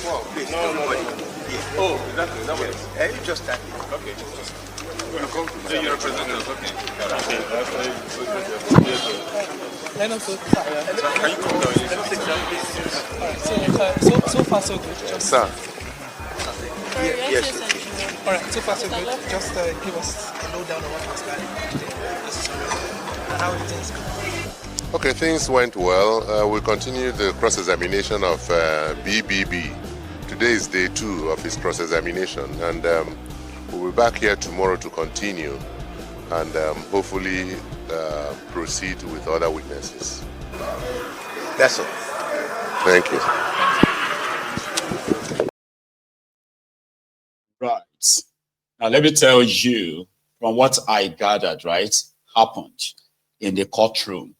Well, please, no. Yeah. Oh, exactly. That way. You just stand. Okay. So you represent us, okay. Let us go. Can you come down? Alright, so far so good. Yes, sir. Yes. Alright, so far so good. Just give us a lowdown on what transpired today. And how did things go? Okay, things went well. We continued the cross-examination of BBB. Today is day 2 of his cross-examination, and we'll be back here tomorrow to continue and hopefully proceed with other witnesses. That's all. Thank you. Right. Now, let me tell you from what I gathered, right, happened in the courtroom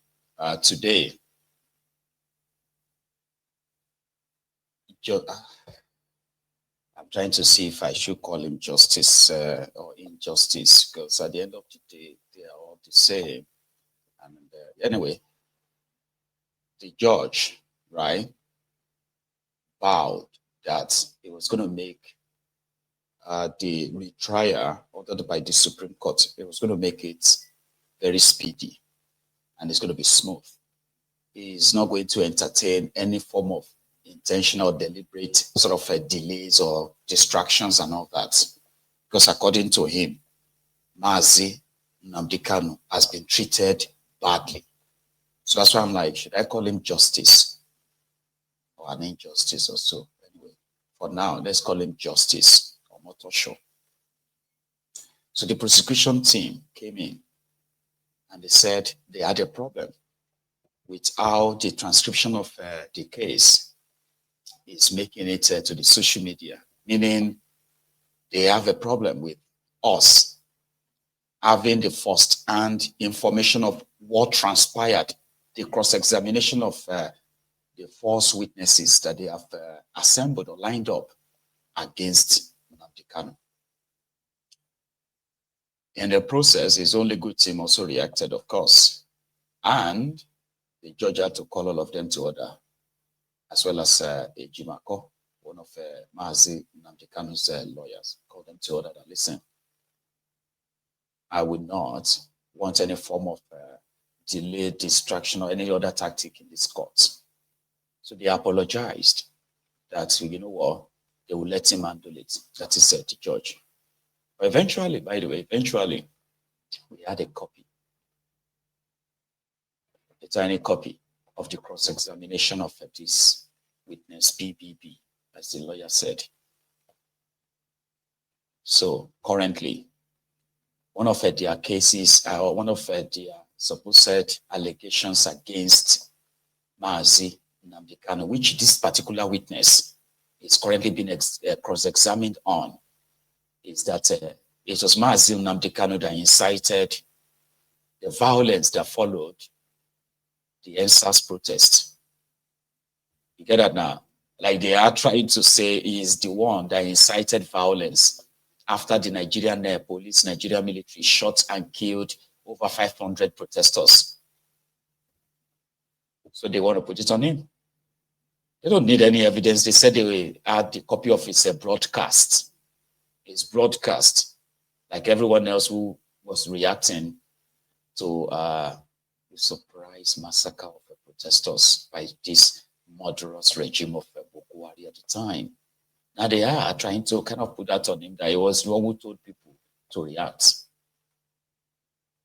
today. I'm trying to see if I should call him justice or injustice, because at the end of the day, they are all the same. And anyway, the judge, right, vowed that he was going to make the retrial ordered by the Supreme Court, it was going to make it very speedy and it's going to be smooth. He's not going to entertain any form of intentional, deliberate sort of delays or distractions and all that. Because according to him, Mazi, Nnamdi Kanu has been treated badly. So that's why I'm like, should I call him justice or an injustice or so? Anyway, for now, let's call him justice or Motosho. So the prosecution team came in and they said they had a problem with how the transcription of the case is making it to the social media, meaning they have a problem with us having the first-hand information of what transpired, the cross-examination of the false witnesses that they have assembled or lined up against Nnamdi Kanu. In the process, his only good team also reacted, of course, and the judge had to call all of them to order, as well as Ejimako, one of Mazi Nnamdi Kanu's lawyers, called them to order that, listen, I would not want any form of delay, distraction, or any other tactic in this court. So they apologized that, you know what, they will let him handle it. That is the judge. But eventually, by the way, we had a copy, a tiny copy of the cross-examination of this witness, BBB, as the lawyer said. So currently, one of their cases, or one of their supposed allegations against Mazi Nnamdi Kanu, which this particular witness is currently being cross-examined on, is that it was Mazi Nnamdi Kanu that incited the violence that followed the NSAS protest. You get that now? Like they are trying to say he is the one that incited violence after the Nigerian police, Nigerian military shot and killed over 500 protesters. So they want to put it on him. They don't need any evidence. They said they had the copy of his broadcast. His broadcast, like everyone else who was reacting to the surprise massacre of the protesters by this murderous regime of Boko Haram at the time. Now they are trying to kind of put that on him, that he was the one who told people to react.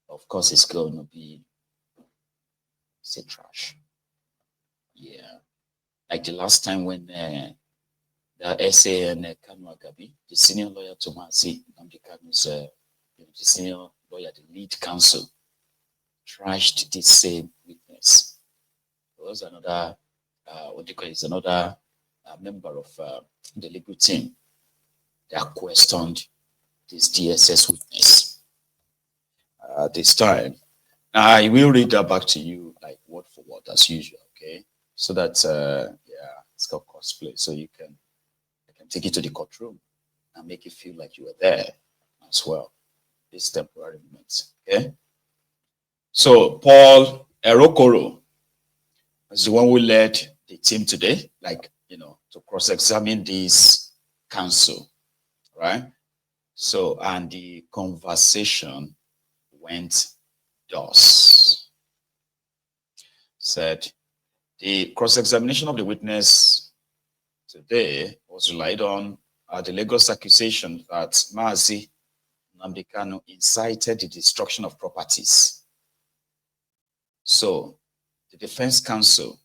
Of course, it's going to be, say, trash. Yeah. Like the last time when the SA and Kanu Agabi, the senior lawyer to Mazi Nnamdi Kanu's, the senior lawyer, the lead counsel, trashed this same witness. There was another, what do you call it, another member of the legal team that questioned this DSS witness this time. Now, I will read that back to you, like word for word, as usual, okay? So that, yeah, it's called cosplay. So I can take you to the courtroom and make you feel like you were there as well. This temporary moment, okay? So Paul Erokoro is the one who led the team today, like, to cross-examine this counsel, right? So, and the conversation went thus. Said, the cross-examination of the witness today was relied on the Lagos accusation that Mazi Nnamdi Kanu incited the destruction of properties. So, the defense counsel,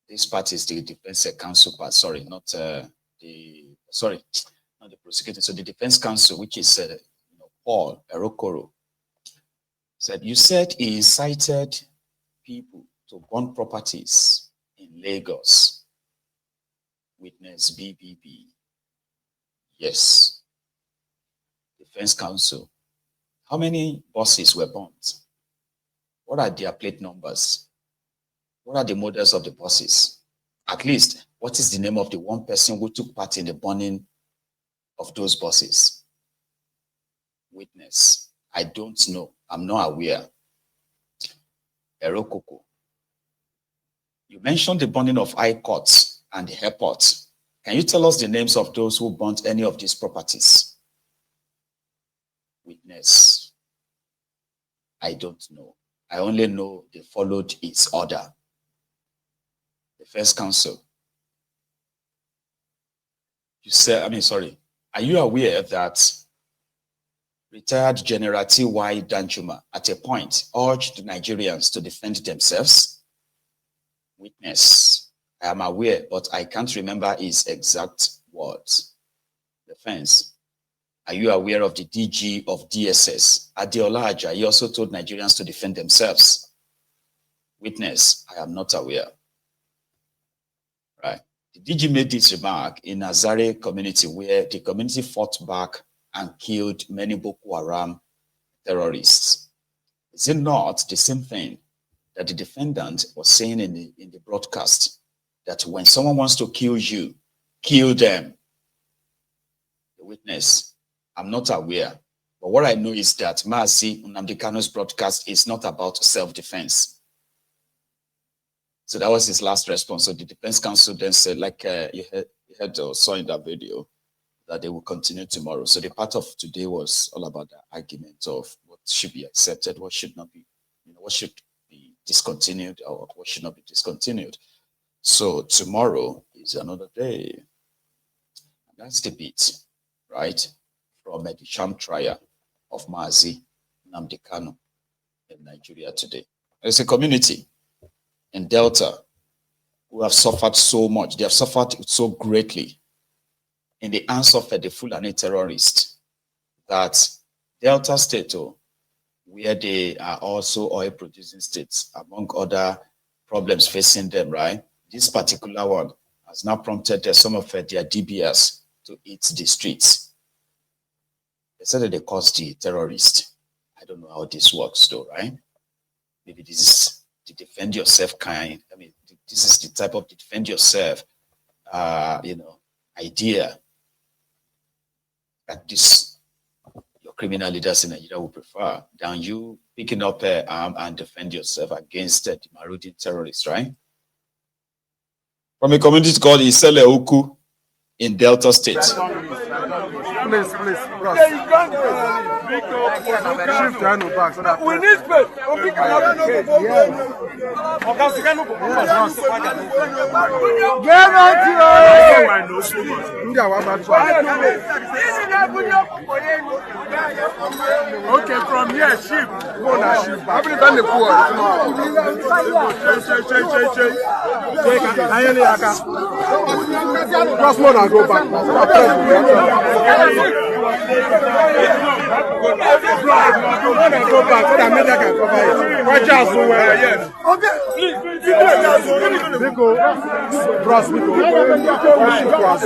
this part is the defense counsel part, sorry, not the prosecutor. So the defense counsel, which is Paul Erokoro, said, you said he incited people to burn properties in Lagos. Witness BBB. Yes. Defense counsel. How many buses were burnt? What are their plate numbers? What are the models of the buses? At least, what is the name of the one person who took part in the burning of those buses? Witness. I don't know. I'm not aware. Erokoko. You mentioned the burning of high courts and the airport. Can you tell us the names of those who burnt any of these properties? Witness. I don't know. I only know they followed its order. The first counsel. You said, are you aware that retired General T.Y. Danjuma at a point urged Nigerians to defend themselves? Witness. I am aware, but I can't remember his exact words. Defense. Are you aware of the DG of DSS, Adeola Ajayi? He also told Nigerians to defend themselves. Witness. I am not aware. Right. The DG made this remark in Azare community, where the community fought back and killed many Boko Haram terrorists. Is it not the same thing that the defendant was saying in the broadcast, that when someone wants to kill you, kill them? The witness, I'm not aware, but what I know is that Mazi Nnamdi Kanu's broadcast is not about self-defense. So that was his last response. So the defense counsel then said, like you heard or saw in that video, that they will continue tomorrow. So the part of today was all about the argument of what should be accepted, what should not be, what should be discontinued or what should not be discontinued. So tomorrow is another day. And that's the bit, right? From the sham trial of Mazi Nnamdi Kanu in Nigeria today. There's a community in Delta who have suffered so much. They have suffered so greatly in the hands of the Fulani terrorists that Delta State, where they are also oil producing states, among other problems facing them, right? This particular one has now prompted some of their DBS to hit the streets. They said that they caused the terrorists. I don't know how this works though, right? Maybe this is the defend yourself kind. This is the type of defend yourself, idea that your criminal leaders in Nigeria will prefer than you picking up an arm and defend yourself against the marauding terrorists, right? From a community called Isele Uku in Delta State. Please, bros. Shift your hand back so that we need space. Get out okay, from here, shift. Go now, shift back. Just more than go back. Go back so that media can cover it. Watch out so well. Yes. Okay. Go. Cross me. Cross.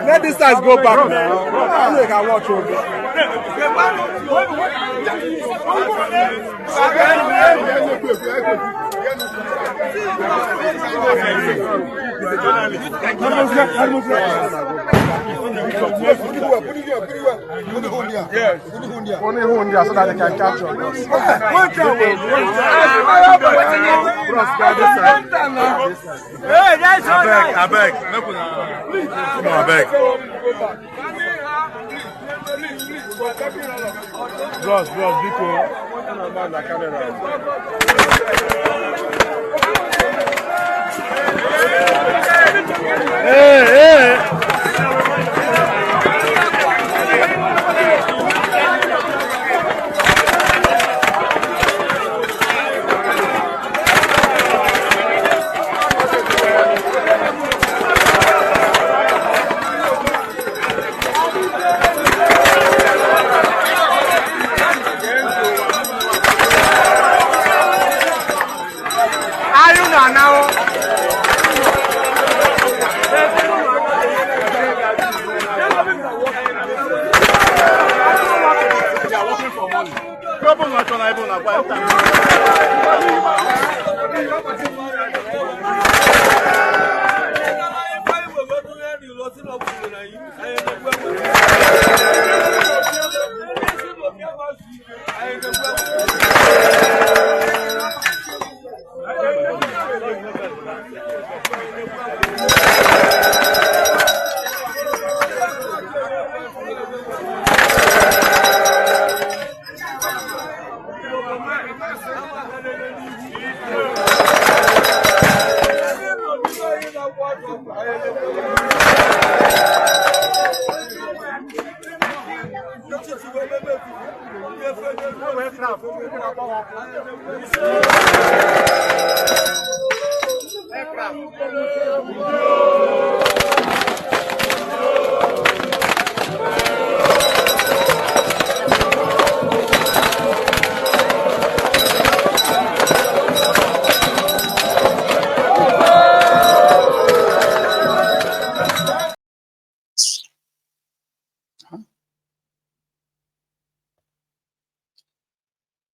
Let these guys go back now. You can watch over. Only Hundia so that they can catch up. Hey, that's I beg. No, I beg. Bros, Biko. Hey.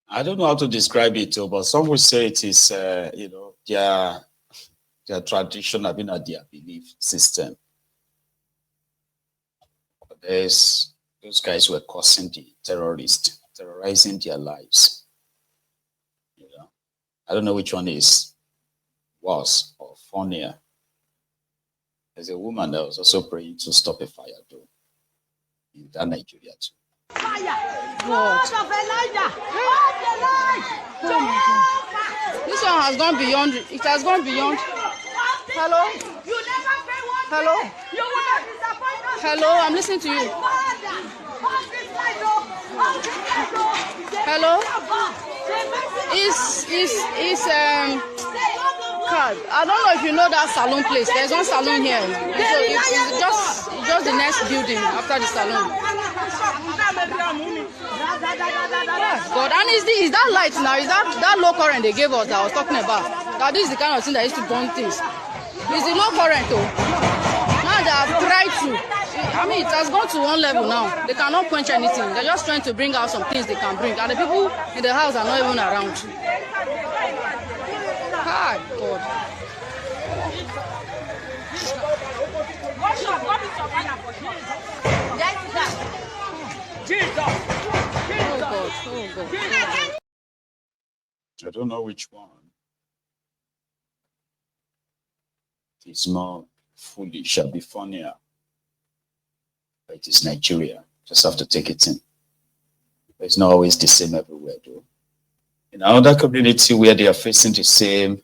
I don't know how to describe it, but some would say it is, their tradition, their belief system. But those guys were causing the terrorists, terrorizing their lives. I don't know which one is worse or funnier. There's a woman that was also praying to stop a fire though in that Nigeria too. This one has gone beyond. It has gone beyond. Hello? Hello? Hello, I'm listening to you. Hello? I don't know if you know that salon place. There's one salon here. So it's just the next building after the salon. God, and is that light now? Is that low current they gave us that I was talking about? That this is the kind of thing that used to burn things. It's the low current though. Now they have tried to. It has gone to one level now. They cannot quench anything. They're just trying to bring out some things they can bring. And the people in the house are not even around. Hi, God. Oh God. I don't know which one is more foolish, shall be funnier. But it is Nigeria. Just have to take it in. But it's not always the same everywhere, though. In another community where they are facing the same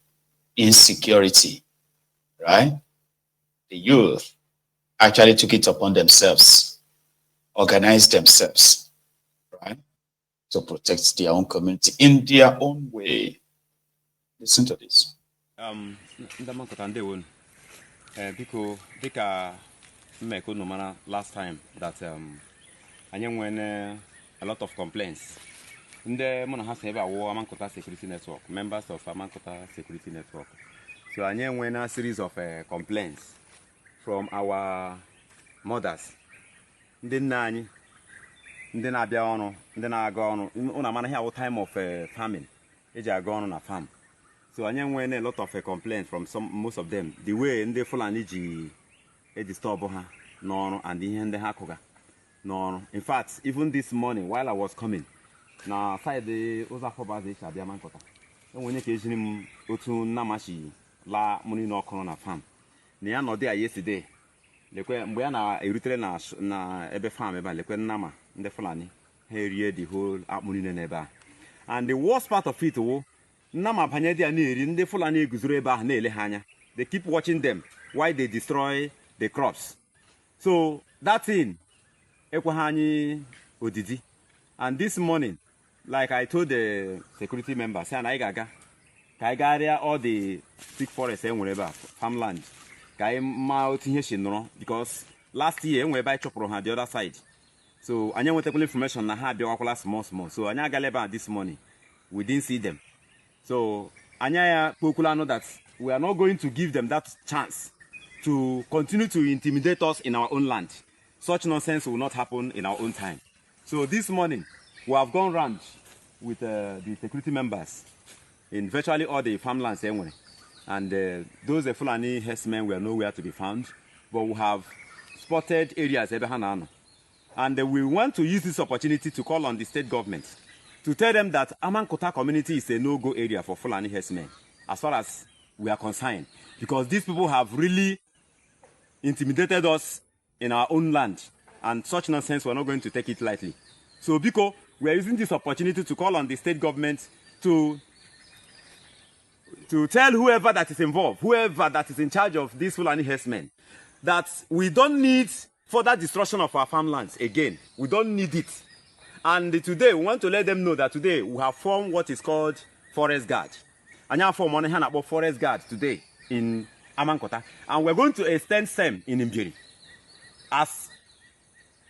insecurity, right? The youth actually took it upon themselves, organized themselves, right? To protect their own community in their own way. Listen to this. Last time that I when a lot of complaints. The Mona Amankota Security Network, members of Amankota Security Network. So I when a series of complaints from our mothers. Then I be on, then I go on a man here time of farming. Age I go on a farm. So I when a lot of complaints from most of them. The way in the full energy disturb her. no, and ihe ndị ha kụga no. In fact, even this morning while I was coming na side ụzọ afọbazi echi abịa ma nkọta enwenye ka ejiri m otu nnamachi la mụrụ n'ọkụ na farm na ya nọdị ya yesterday lekwe mgbe ya na-erutere na ebe farm ebe a lekwe nnama ndị Fulani ha erie the whole akpụ niile n'ebe a. And the worst part of it wo nnama banye dị ya na-eri ndị Fulani eguzoro ebe ahụ na-ele ha anya. They keep watching them while they destroy the crops. So that thing ekwe ha anyị odidi. And this morning, like I told the security members, say I gaga area all the thick forests and wherever farmland. Because last year when I chop on the other side. So I want technical information na ha biwa small. So anya galeba this morning. We didn't see them. So anya Pokula know that we are not going to give them that chance to continue to intimidate us in our own land. Such nonsense will not happen in our own time. So this morning we have gone round with the security members in virtually all the farmlands anyway. And those Fulani herdsmen were nowhere to be found, but we have spotted areas. And we want to use this opportunity to call on the state government to tell them that Amankota community is a no-go area for Fulani herdsmen, as far as we are concerned, because these people have really intimidated us in our own land, and such nonsense we're not going to take it lightly. So, Biko, we are using this opportunity to call on the state government to tell whoever that is involved, whoever that is in charge of these Fulani herdsmen, that we don't need further destruction of our farmlands again. We don't need it. And today, we want to let them know that today we have formed what is called Forest Guard. And you have formed about Forest Guard today in Amankota. And we're going to extend SEM in Mbiri. As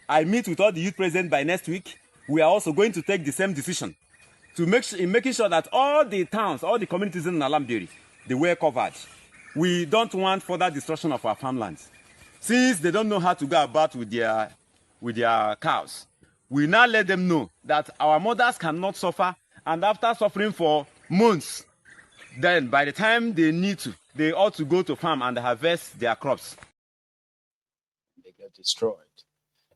I meet with all the youth present by next week, we are also going to take the same decision to making sure that all the towns, all the communities in Nnamdi, they were covered. We don't want further destruction of our farmlands. Since they don't know how to go about with their cows, we now let them know that our mothers cannot suffer, and after suffering for months, then by the time they need to, they ought to go to farm and harvest their crops. They get destroyed.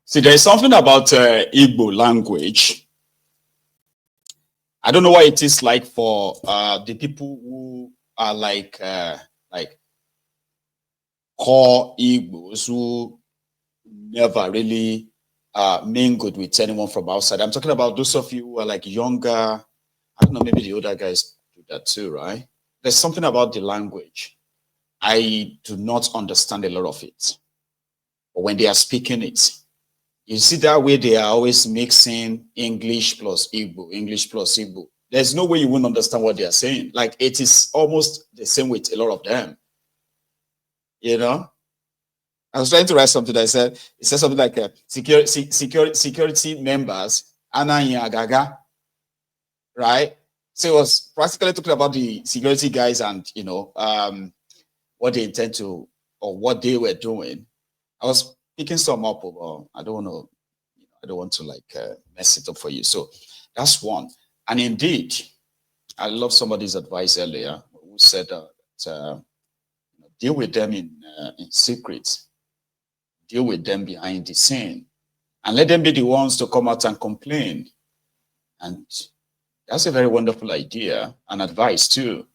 See, there is something about Igbo language. I don't know what it is like for the people who are like core Igbos who never really mingled with anyone from outside. I'm talking about those of you who are like younger. I don't know, maybe the older guys do that too, right? There's something about the language. I do not understand a lot of it. But when they are speaking it, you see that way they are always mixing English plus Igbo, English plus Igbo. There's no way you wouldn't understand what they are saying. Like, it is almost the same with a lot of them. You know? I was trying to write something that it said something like security members, Ananyagaga, right? So it was practically talking about the security guys and, you know, what they intend to, or what they were doing. I was picking some up, I don't want to like mess it up for you. So that's one. And indeed, I love somebody's advice earlier who said that deal with them in secret, deal with them behind the scene, and let them be the ones to come out and complain. And that's a very wonderful idea and advice too.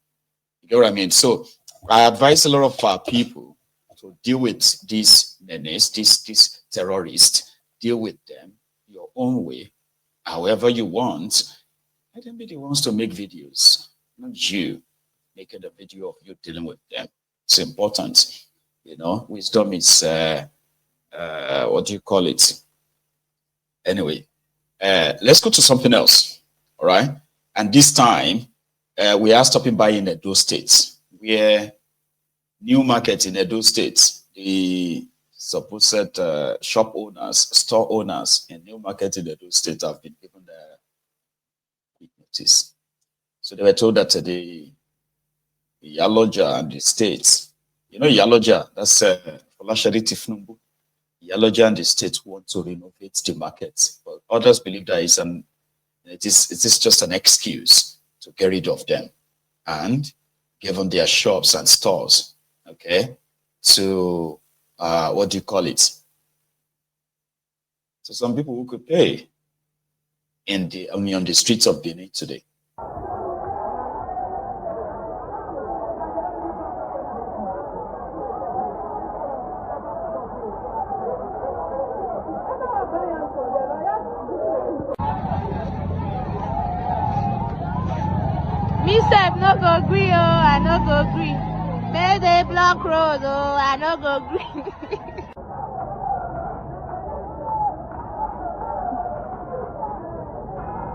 You get what I mean? So I advise a lot of our people to deal with these menace, these terrorists, deal with them your own way, however you want. Let them be the ones to make videos, not you making a video of you dealing with them. It's important. You know, wisdom is, what do you call it? Anyway, let's go to something else, all right? And this time, we are stopping by in Edo State, where new market in Edo State, the supposed shop owners, store owners in new market in Edo State have been given the notice. So they were told that the Yaloja and the states, you know, Yaloja, that's Olashari Tifnumbu. Yaloja and the states want to renovate the market, but others believe that it is just an excuse to get rid of them and give them their shops and stores, okay, to what do you call it, to some people who could pay on the streets of Benin today. Me sef no go gree, oh, I no go gree. May they block road, oh, I no go gree.